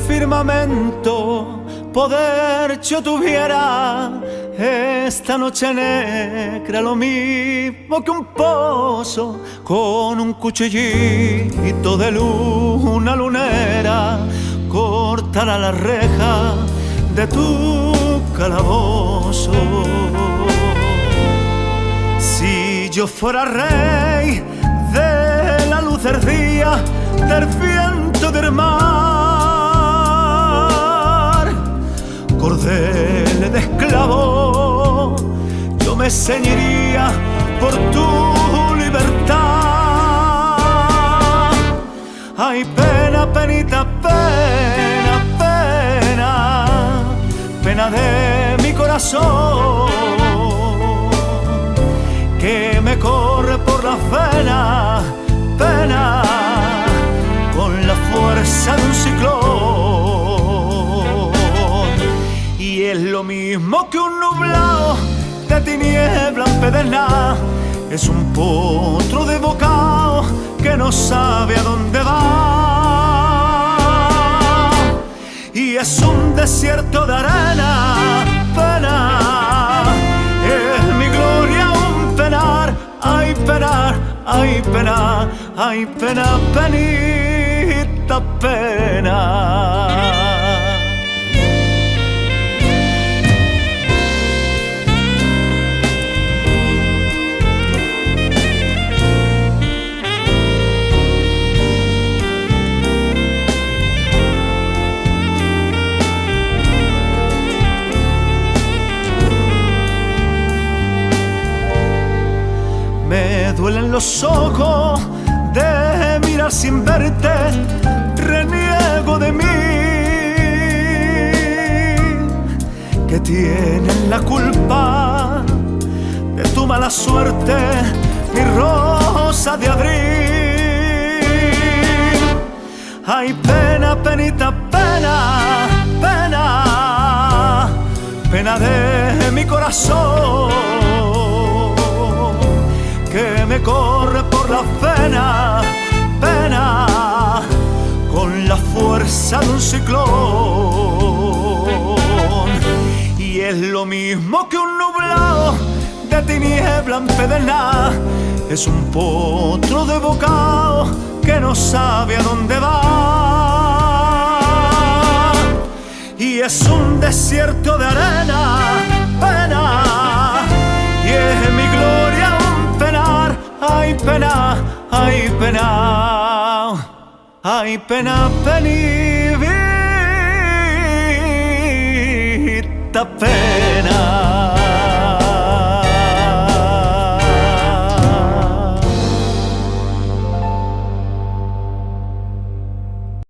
firmamento poder yo tuviera, esta noche negra lo mismo que un pozo, con un cuchillito de luna lunera, cortará la reja de tu calabozo. Si yo fuera rey de la luz del día, del viento del mar, cordel de esclavo, yo me ceñiría por tu libertad. Ay, pena, penita, pena, pena, pena de mi corazón, que me corre por la pena, pena, con la fuerza de un ciclón. Y es lo mismo que un nublado de tiniebla empedernada, es un potro de bocado que no sabe a dónde va. Y es un desierto de arena, pena, es mi gloria un penar, ay penar, ay pena, ay pena, penita, pena. Me duelen los ojos de mirar sin verte, reniego de mí, que tienen la culpa de tu mala suerte, mi rosa de abril. Ay, pena, penita, pena, pena, pena de mi corazón, que me corre por la pena, pena, con la fuerza de un ciclón. Y es lo mismo que un nublado de tiniebla empedernada, es un potro de bocado que no sabe a dónde va. Y es un desierto de arena, pena, y es mi gloria penar, ay pena, ay pena, ay pena, penita, pena.